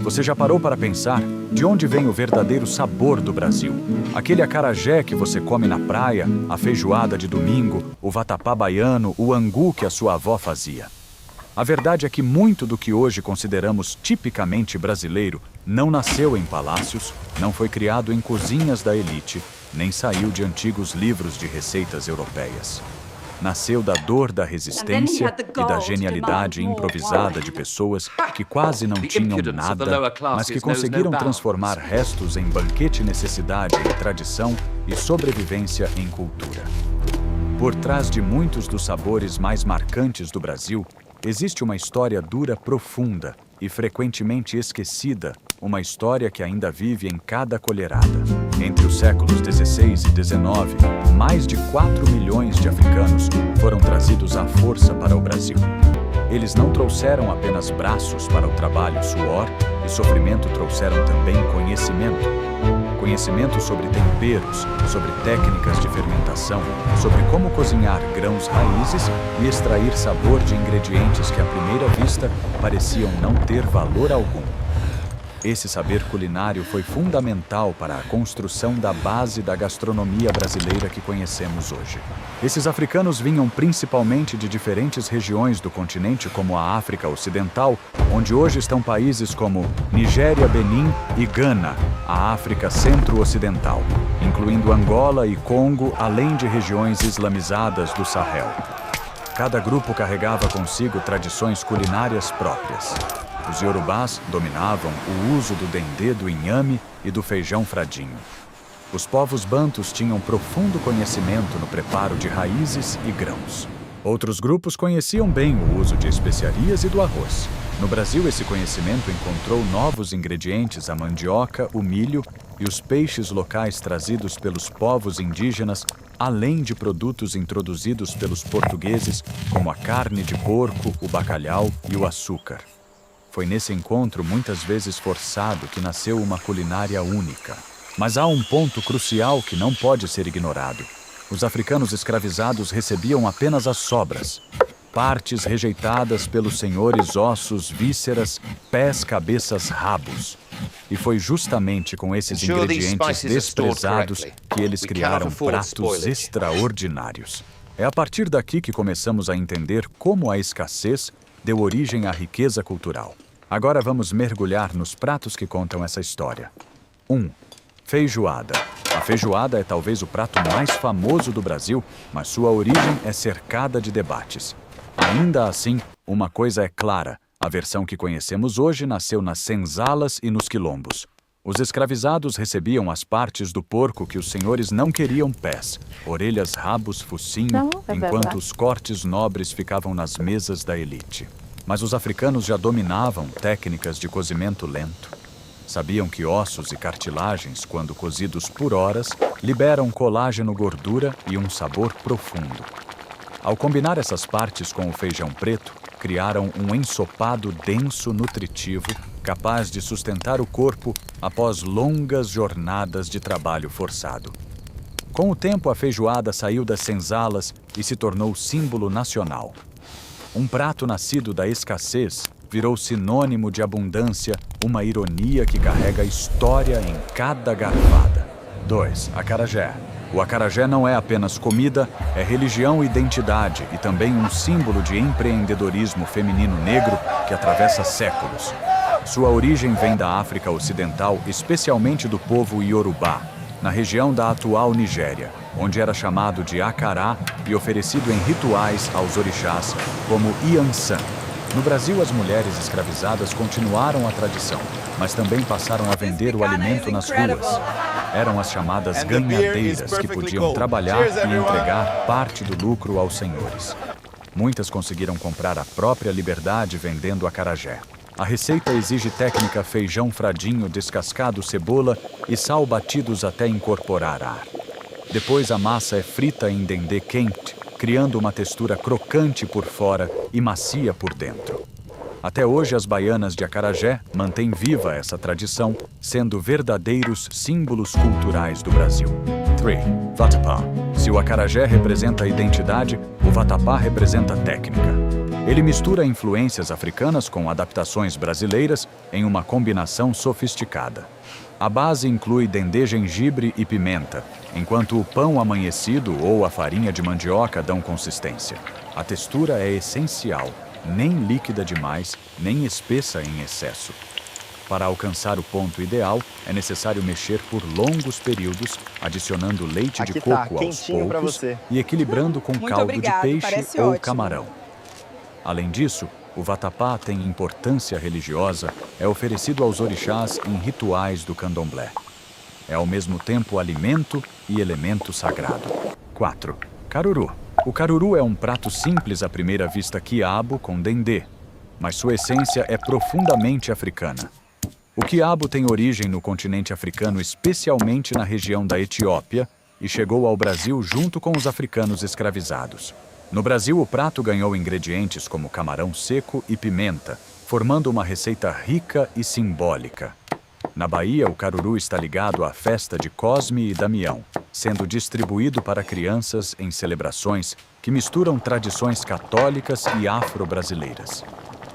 Você já parou para pensar de onde vem o verdadeiro sabor do Brasil? Aquele acarajé que você come na praia, a feijoada de domingo, o vatapá baiano, o angu que a sua avó fazia. A verdade é que muito do que hoje consideramos tipicamente brasileiro não nasceu em palácios, não foi criado em cozinhas da elite, nem saiu de antigos livros de receitas europeias. Nasceu da dor da resistência e da genialidade improvisada de pessoas que quase não tinham nada, mas que conseguiram transformar restos em banquete, necessidade em tradição e sobrevivência em cultura. Por trás de muitos dos sabores mais marcantes do Brasil, existe uma história dura, profunda e frequentemente esquecida, uma história que ainda vive em cada colherada. Entre os séculos XVI e XIX, mais de 4 milhões de africanos foram trazidos à força para o Brasil. Eles não trouxeram apenas braços para o trabalho, suor e sofrimento, trouxeram também conhecimento. Conhecimento sobre temperos, sobre técnicas de fermentação, sobre como cozinhar grãos raízes e extrair sabor de ingredientes que à primeira vista pareciam não ter valor algum. Esse saber culinário foi fundamental para a construção da base da gastronomia brasileira que conhecemos hoje. Esses africanos vinham principalmente de diferentes regiões do continente, como a África Ocidental, onde hoje estão países como Nigéria, Benin e Gana, a África Centro-Ocidental, incluindo Angola e Congo, além de regiões islamizadas do Sahel. Cada grupo carregava consigo tradições culinárias próprias. Os iorubás dominavam o uso do dendê, do inhame e do feijão fradinho. Os povos bantus tinham profundo conhecimento no preparo de raízes e grãos. Outros grupos conheciam bem o uso de especiarias e do arroz. No Brasil, esse conhecimento encontrou novos ingredientes, a mandioca, o milho e os peixes locais trazidos pelos povos indígenas, além de produtos introduzidos pelos portugueses, como a carne de porco, o bacalhau e o açúcar. Foi nesse encontro, muitas vezes forçado, que nasceu uma culinária única. Mas há um ponto crucial que não pode ser ignorado. Os africanos escravizados recebiam apenas as sobras. Partes rejeitadas pelos senhores, ossos, vísceras, pés, cabeças, rabos. E foi justamente com esses ingredientes desprezados que eles criaram pratos extraordinários. É a partir daqui que começamos a entender como a escassez deu origem à riqueza cultural. Agora vamos mergulhar nos pratos que contam essa história. 1. Feijoada. A feijoada é talvez o prato mais famoso do Brasil, mas sua origem é cercada de debates. Ainda assim, uma coisa é clara: a versão que conhecemos hoje nasceu nas senzalas e nos quilombos. Os escravizados recebiam as partes do porco que os senhores não queriam: pés, orelhas, rabos, focinho, enquanto os cortes nobres ficavam nas mesas da elite. Mas os africanos já dominavam técnicas de cozimento lento. Sabiam que ossos e cartilagens, quando cozidos por horas, liberam colágeno, gordura e um sabor profundo. Ao combinar essas partes com o feijão preto, criaram um ensopado denso, nutritivo, capaz de sustentar o corpo após longas jornadas de trabalho forçado. Com o tempo, a feijoada saiu das senzalas e se tornou símbolo nacional. Um prato nascido da escassez virou sinônimo de abundância, uma ironia que carrega história em cada garfada. 2. Acarajé. O acarajé não é apenas comida, é religião e identidade e também um símbolo de empreendedorismo feminino negro que atravessa séculos. Sua origem vem da África Ocidental, especialmente do povo iorubá, na região da atual Nigéria, onde era chamado de acará e oferecido em rituais aos orixás, como Iansan. No Brasil, as mulheres escravizadas continuaram a tradição, mas também passaram a vender o alimento nas ruas. Eram as chamadas ganhadeiras, que podiam trabalhar e entregar parte do lucro aos senhores. Muitas conseguiram comprar a própria liberdade vendendo acarajé. A receita exige técnica: feijão fradinho, descascado, cebola e sal batidos até incorporar ar. Depois a massa é frita em dendê quente, criando uma textura crocante por fora e macia por dentro. Até hoje, as baianas de acarajé mantêm viva essa tradição, sendo verdadeiros símbolos culturais do Brasil. 3. Vatapá. Se o acarajé representa a identidade, o vatapá representa a técnica. Ele mistura influências africanas com adaptações brasileiras em uma combinação sofisticada. A base inclui dendê, gengibre e pimenta, enquanto o pão amanhecido ou a farinha de mandioca dão consistência. A textura é essencial, nem líquida demais, nem espessa em excesso. Para alcançar o ponto ideal, é necessário mexer por longos períodos, adicionando leite de coco aos poucos e equilibrando com caldo de peixe ou camarão. Além disso, o vatapá tem importância religiosa, é oferecido aos orixás em rituais do candomblé. É ao mesmo tempo alimento e elemento sagrado. 4. Caruru. O caruru é um prato simples à primeira vista quiabo com dendê, mas sua essência é profundamente africana. O quiabo tem origem no continente africano, especialmente na região da Etiópia, e chegou ao Brasil junto com os africanos escravizados. No Brasil, o prato ganhou ingredientes como camarão seco e pimenta, formando uma receita rica e simbólica. Na Bahia, o caruru está ligado à festa de Cosme e Damião, sendo distribuído para crianças em celebrações que misturam tradições católicas e afro-brasileiras.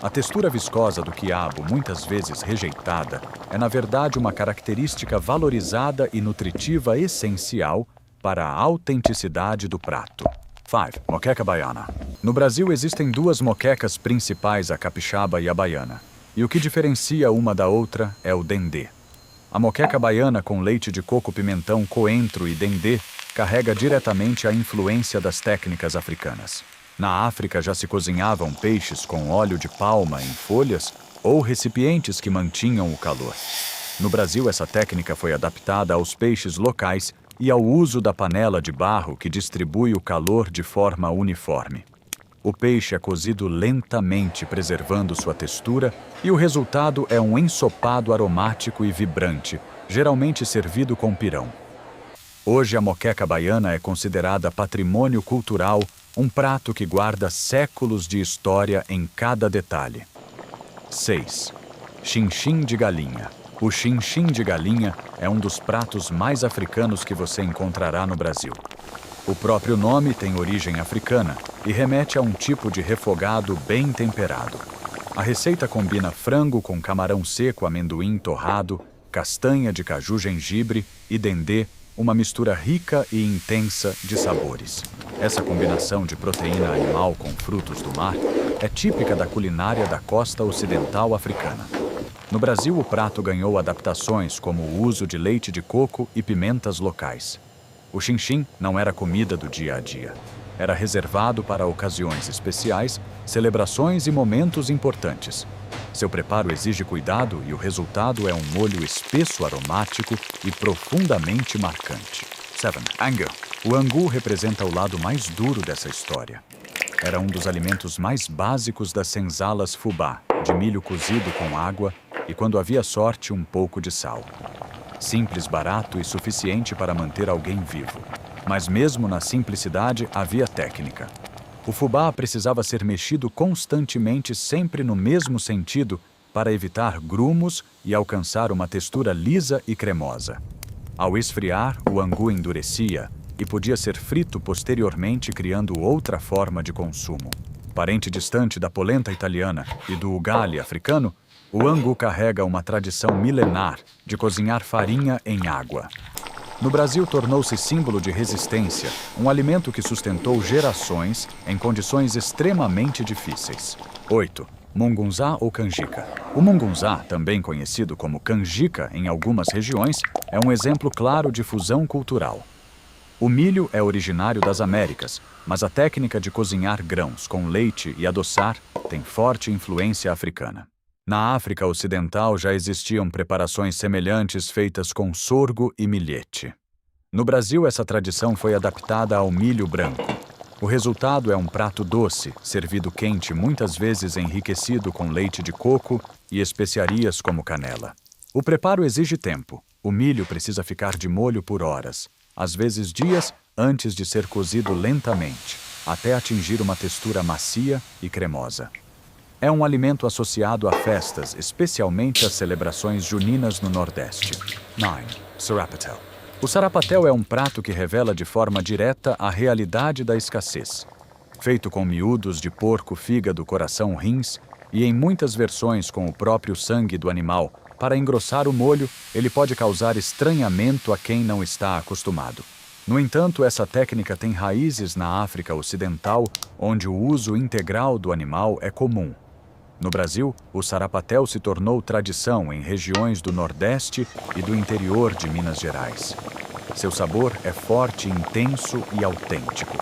A textura viscosa do quiabo, muitas vezes rejeitada, é na verdade uma característica valorizada e nutritiva essencial para a autenticidade do prato. 5. Moqueca baiana. No Brasil existem duas moquecas principais, a capixaba e a baiana. E o que diferencia uma da outra é o dendê. A moqueca baiana com leite de coco, pimentão, coentro e dendê carrega diretamente a influência das técnicas africanas. Na África já se cozinhavam peixes com óleo de palma em folhas ou recipientes que mantinham o calor. No Brasil, essa técnica foi adaptada aos peixes locais e ao uso da panela de barro que distribui o calor de forma uniforme. O peixe é cozido lentamente, preservando sua textura, e o resultado é um ensopado aromático e vibrante, geralmente servido com pirão. Hoje, a moqueca baiana é considerada patrimônio cultural, um prato que guarda séculos de história em cada detalhe. 6. Chinchim de galinha. O chinchim de galinha é um dos pratos mais africanos que você encontrará no Brasil. O próprio nome tem origem africana e remete a um tipo de refogado bem temperado. A receita combina frango com camarão seco, amendoim torrado, castanha de caju, gengibre e dendê, uma mistura rica e intensa de sabores. Essa combinação de proteína animal com frutos do mar é típica da culinária da costa ocidental africana. No Brasil, o prato ganhou adaptações como o uso de leite de coco e pimentas locais. O chinchim não era comida do dia a dia. Era reservado para ocasiões especiais, celebrações e momentos importantes. Seu preparo exige cuidado e o resultado é um molho espesso, aromático e profundamente marcante. 7. Angu. O angu representa o lado mais duro dessa história. Era um dos alimentos mais básicos das senzalas fubá, de milho cozido com água e, quando havia sorte, um pouco de sal. Simples, barato e suficiente para manter alguém vivo. Mas mesmo na simplicidade havia técnica. O fubá precisava ser mexido constantemente, sempre no mesmo sentido, para evitar grumos e alcançar uma textura lisa e cremosa. Ao esfriar, o angu endurecia e podia ser frito posteriormente, criando outra forma de consumo. Parente distante da polenta italiana e do ugali africano, o angu carrega uma tradição milenar de cozinhar farinha em água. No Brasil, tornou-se símbolo de resistência, um alimento que sustentou gerações em condições extremamente difíceis. 8. Mungunzá ou canjica. O mungunzá, também conhecido como canjica em algumas regiões, é um exemplo claro de fusão cultural. O milho é originário das Américas, mas a técnica de cozinhar grãos com leite e adoçar tem forte influência africana. Na África Ocidental já existiam preparações semelhantes feitas com sorgo e milhete. No Brasil, essa tradição foi adaptada ao milho branco. O resultado é um prato doce, servido quente, muitas vezes enriquecido com leite de coco e especiarias como canela. O preparo exige tempo. O milho precisa ficar de molho por horas, às vezes dias, antes de ser cozido lentamente, até atingir uma textura macia e cremosa. É um alimento associado a festas, especialmente às celebrações juninas no Nordeste. 9. Sarapatel. O sarapatel é um prato que revela de forma direta a realidade da escassez. feito com miúdos de porco, fígado, coração, rins, e em muitas versões com o próprio sangue do animal. Para engrossar o molho, ele pode causar estranhamento a quem não está acostumado. No entanto, essa técnica tem raízes na África Ocidental, onde o uso integral do animal é comum. No Brasil, o sarapatel se tornou tradição em regiões do Nordeste e do interior de Minas Gerais. Seu sabor é forte, intenso e autêntico.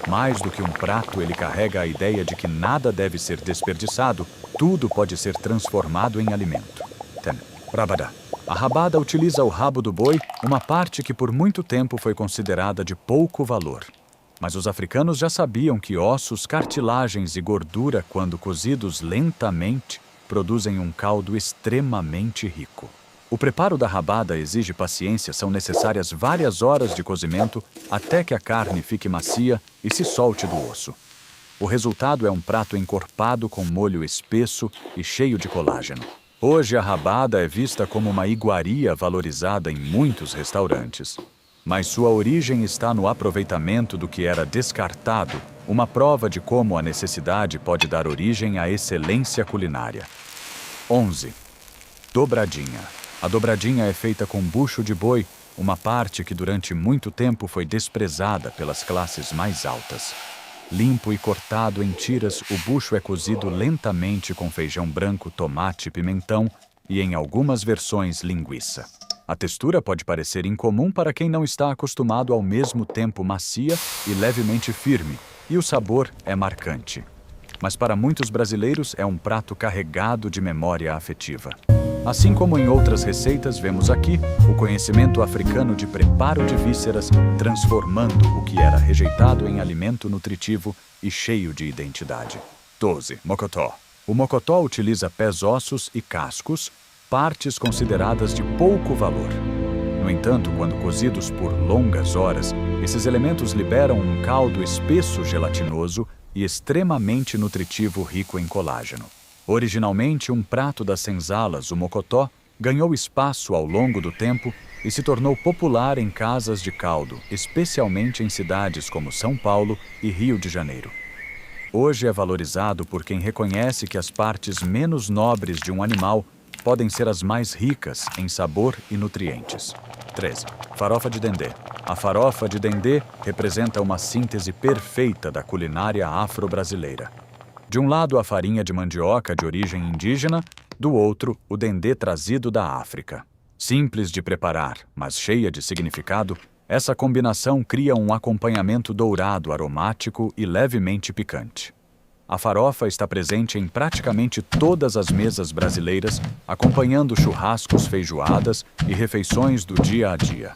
Mais do que um prato, ele carrega a ideia de que nada deve ser desperdiçado, tudo pode ser transformado em alimento. Rabada. A rabada utiliza o rabo do boi, uma parte que por muito tempo foi considerada de pouco valor. Mas os africanos já sabiam que ossos, cartilagens e gordura, quando cozidos lentamente, produzem um caldo extremamente rico. O preparo da rabada exige paciência, são necessárias várias horas de cozimento até que a carne fique macia e se solte do osso. O resultado é um prato encorpado com molho espesso e cheio de colágeno. Hoje a rabada é vista como uma iguaria valorizada em muitos restaurantes. Mas sua origem está no aproveitamento do que era descartado, uma prova de como a necessidade pode dar origem à excelência culinária. 11. Dobradinha. A dobradinha é feita com bucho de boi, uma parte que durante muito tempo foi desprezada pelas classes mais altas. Limpo e cortado em tiras, o bucho é cozido lentamente com feijão branco, tomate, pimentão e, em algumas versões, linguiça. A textura pode parecer incomum para quem não está acostumado ao mesmo tempo macia e levemente firme, e o sabor é marcante. Mas para muitos brasileiros é um prato carregado de memória afetiva. Assim como em outras receitas, vemos aqui o conhecimento africano de preparo de vísceras, transformando o que era rejeitado em alimento nutritivo e cheio de identidade. 12. Mocotó. O mocotó utiliza pés, ossos e cascos, partes consideradas de pouco valor. No entanto, quando cozidos por longas horas, esses elementos liberam um caldo espesso gelatinoso e extremamente nutritivo, rico em colágeno. Originalmente um prato das senzalas, o mocotó ganhou espaço ao longo do tempo e se tornou popular em casas de caldo, especialmente em cidades como São Paulo e Rio de Janeiro. Hoje é valorizado por quem reconhece que as partes menos nobres de um animal podem ser as mais ricas em sabor e nutrientes. 13. Farofa de dendê. A farofa de dendê representa uma síntese perfeita da culinária afro-brasileira. De um lado, a farinha de mandioca de origem indígena, do outro, o dendê trazido da África. Simples de preparar, mas cheia de significado, essa combinação cria um acompanhamento dourado, aromático e levemente picante. A farofa está presente em praticamente todas as mesas brasileiras, acompanhando churrascos, feijoadas e refeições do dia a dia.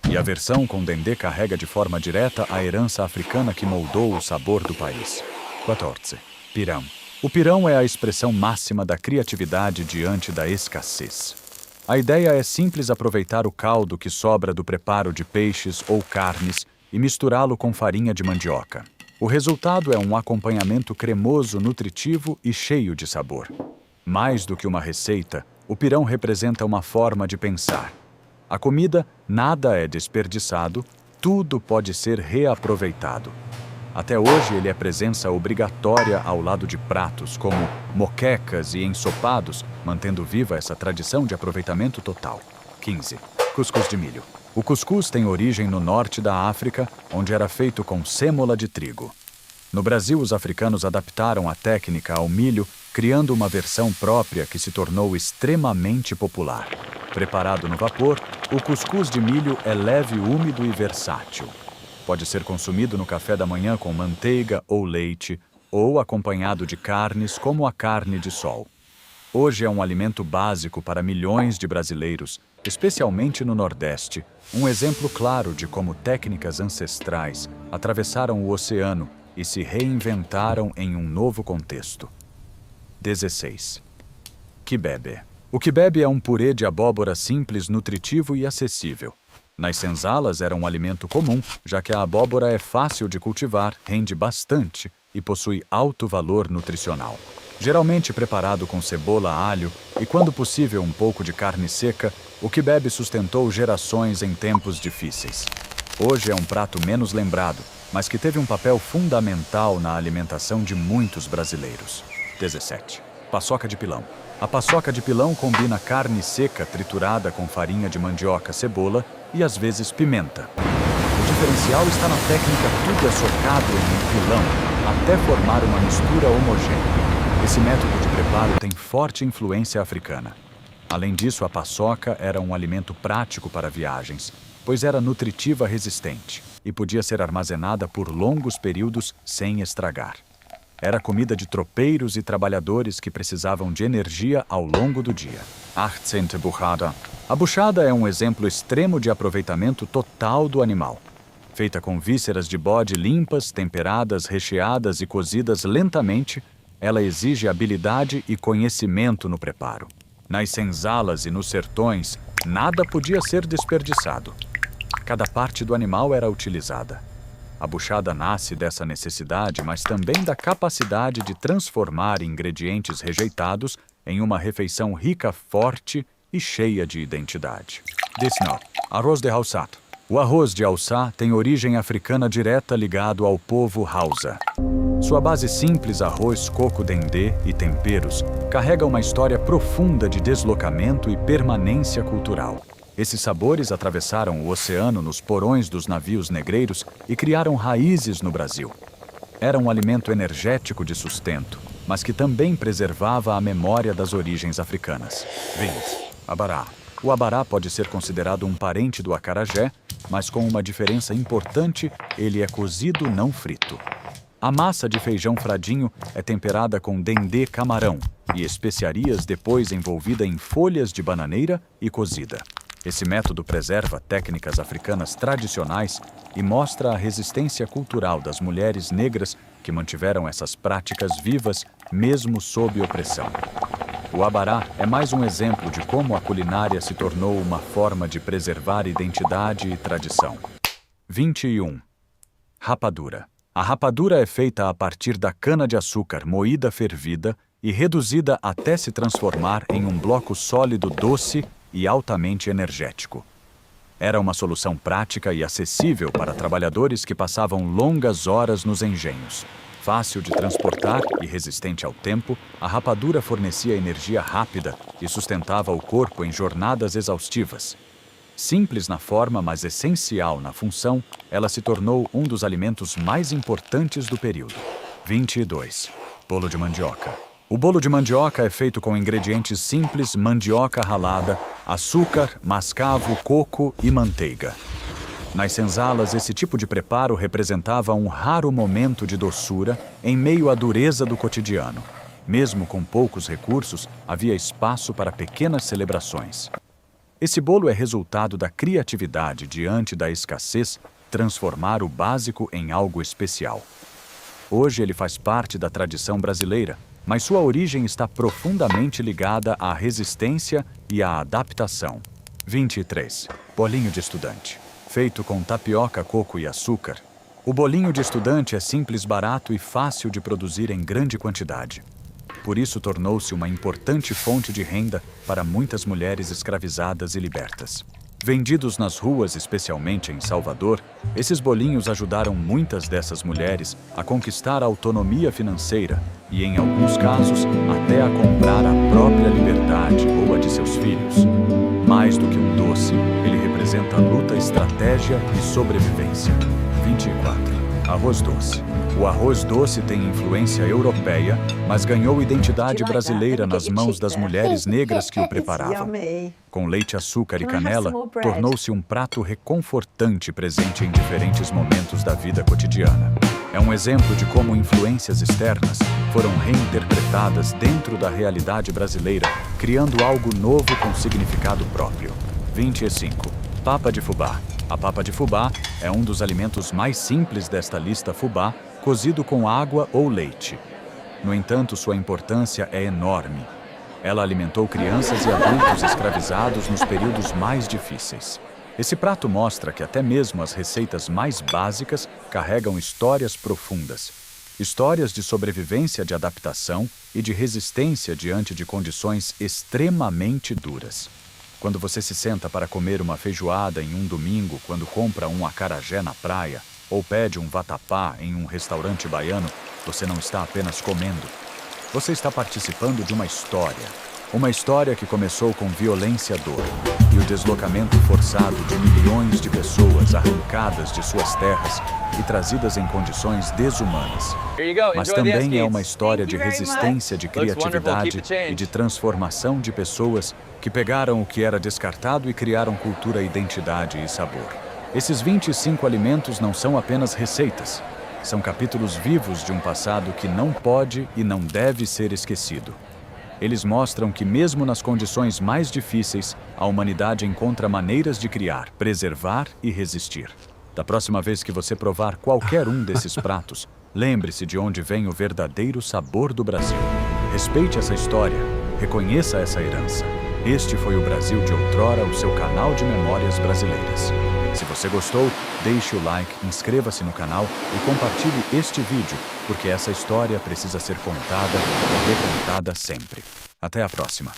E a versão com dendê carrega de forma direta a herança africana que moldou o sabor do país. 14. Pirão. O pirão é a expressão máxima da criatividade diante da escassez. A ideia é simples: aproveitar o caldo que sobra do preparo de peixes ou carnes e misturá-lo com farinha de mandioca. O resultado é um acompanhamento cremoso, nutritivo e cheio de sabor. Mais do que uma receita, o pirão representa uma forma de pensar. A comida, nada é desperdiçado, tudo pode ser reaproveitado. Até hoje ele é presença obrigatória ao lado de pratos como moquecas e ensopados, mantendo viva essa tradição de aproveitamento total. 15. Cuscuz de milho. O cuscuz tem origem no norte da África, onde era feito com sêmola de trigo. No Brasil, os africanos adaptaram a técnica ao milho, criando uma versão própria que se tornou extremamente popular. Preparado no vapor, o cuscuz de milho é leve, úmido e versátil. Pode ser consumido no café da manhã com manteiga ou leite, ou acompanhado de carnes como a carne de sol. Hoje é um alimento básico para milhões de brasileiros, especialmente no Nordeste, um exemplo claro de como técnicas ancestrais atravessaram o oceano e se reinventaram em um novo contexto. 16. Quibebe. O quibebe é um purê de abóbora simples, nutritivo e acessível. Nas senzalas era um alimento comum, já que a abóbora é fácil de cultivar, rende bastante e possui alto valor nutricional. Geralmente preparado com cebola, alho e, quando possível, um pouco de carne seca, o quibebe sustentou gerações em tempos difíceis. Hoje é um prato menos lembrado, mas que teve um papel fundamental na alimentação de muitos brasileiros. 17. Paçoca de pilão. A paçoca de pilão combina carne seca triturada com farinha de mandioca, cebola e, às vezes, pimenta. O diferencial está na técnica tudo é socado em um pilão até formar uma mistura homogênea. Esse método de preparo tem forte influência africana. Além disso, a paçoca era um alimento prático para viagens, pois era nutritiva resistente e podia ser armazenada por longos períodos sem estragar. Era comida de tropeiros e trabalhadores que precisavam de energia ao longo do dia. 18. Buchada. A buchada é um exemplo extremo de aproveitamento total do animal. Feita com vísceras de bode limpas, temperadas, recheadas e cozidas lentamente, ela exige habilidade e conhecimento no preparo. Nas senzalas e nos sertões, nada podia ser desperdiçado. Cada parte do animal era utilizada. A buchada nasce dessa necessidade, mas também da capacidade de transformar ingredientes rejeitados em uma refeição rica, forte e cheia de identidade. 19. Arroz de Hausa. O arroz de Hausa tem origem africana direta ligado ao povo Hausa. Sua base simples, arroz, coco, dendê e temperos, carrega uma história profunda de deslocamento e permanência cultural. Esses sabores atravessaram o oceano nos porões dos navios negreiros e criaram raízes no Brasil. Era um alimento energético de sustento, mas que também preservava a memória das origens africanas. 20. Abará. O abará pode ser considerado um parente do acarajé, mas com uma diferença importante, ele é cozido, não frito. A massa de feijão fradinho é temperada com dendê camarão e especiarias, depois envolvida em folhas de bananeira e cozida. Esse método preserva técnicas africanas tradicionais e mostra a resistência cultural das mulheres negras que mantiveram essas práticas vivas mesmo sob opressão. O abará é mais um exemplo de como a culinária se tornou uma forma de preservar identidade e tradição. 21. Rapadura. A rapadura é feita a partir da cana-de-açúcar moída fervida e reduzida até se transformar em um bloco sólido doce e altamente energético. Era uma solução prática e acessível para trabalhadores que passavam longas horas nos engenhos. Fácil de transportar e resistente ao tempo, a rapadura fornecia energia rápida e sustentava o corpo em jornadas exaustivas. Simples na forma, mas essencial na função, ela se tornou um dos alimentos mais importantes do período. 22. Bolo de mandioca. O bolo de mandioca é feito com ingredientes simples: mandioca ralada, açúcar, mascavo, coco e manteiga. Nas senzalas, esse tipo de preparo representava um raro momento de doçura em meio à dureza do cotidiano. Mesmo com poucos recursos, havia espaço para pequenas celebrações. Esse bolo é resultado da criatividade diante da escassez, transformar o básico em algo especial. Hoje ele faz parte da tradição brasileira, mas sua origem está profundamente ligada à resistência e à adaptação. 23. Bolinho de estudante. Feito com tapioca, coco e açúcar, o bolinho de estudante é simples, barato e fácil de produzir em grande quantidade. Por isso tornou-se uma importante fonte de renda para muitas mulheres escravizadas e libertas. Vendidos nas ruas, especialmente em Salvador, esses bolinhos ajudaram muitas dessas mulheres a conquistar a autonomia financeira e, em alguns casos, até a comprar a própria liberdade ou a de seus filhos. Mais do que um doce, ele representa luta, estratégia e sobrevivência. 24. Arroz doce. O arroz doce tem influência europeia, mas ganhou identidade brasileira nas mãos das mulheres negras que o preparavam. Com leite, açúcar e canela, tornou-se um prato reconfortante presente em diferentes momentos da vida cotidiana. É um exemplo de como influências externas foram reinterpretadas dentro da realidade brasileira, criando algo novo com significado próprio. 25. Papa de fubá. A papa de fubá é um dos alimentos mais simples desta lista fubá, cozido com água ou leite. No entanto, sua importância é enorme. Ela alimentou crianças e adultos escravizados nos períodos mais difíceis. Esse prato mostra que até mesmo as receitas mais básicas carregam histórias profundas. Histórias de sobrevivência, de adaptação e de resistência diante de condições extremamente duras. Quando você se senta para comer uma feijoada em um domingo, quando compra um acarajé na praia, ou pede um vatapá em um restaurante baiano, você não está apenas comendo. Você está participando de uma história. Uma história que começou com violência e dor, e o deslocamento forçado de milhões de pessoas arrancadas de suas terras e trazidas em condições desumanas. Mas também é uma história de resistência, de criatividade e de transformação de pessoas que pegaram o que era descartado e criaram cultura, identidade e sabor. Esses 25 alimentos não são apenas receitas. São capítulos vivos de um passado que não pode e não deve ser esquecido. Eles mostram que, mesmo nas condições mais difíceis, a humanidade encontra maneiras de criar, preservar e resistir. Da próxima vez que você provar qualquer um desses pratos, lembre-se de onde vem o verdadeiro sabor do Brasil. Respeite essa história, reconheça essa herança. Este foi o Brasil de Outrora, o seu canal de memórias brasileiras. Se você gostou, deixe o like, inscreva-se no canal e compartilhe este vídeo, porque essa história precisa ser contada e recontada sempre. Até a próxima!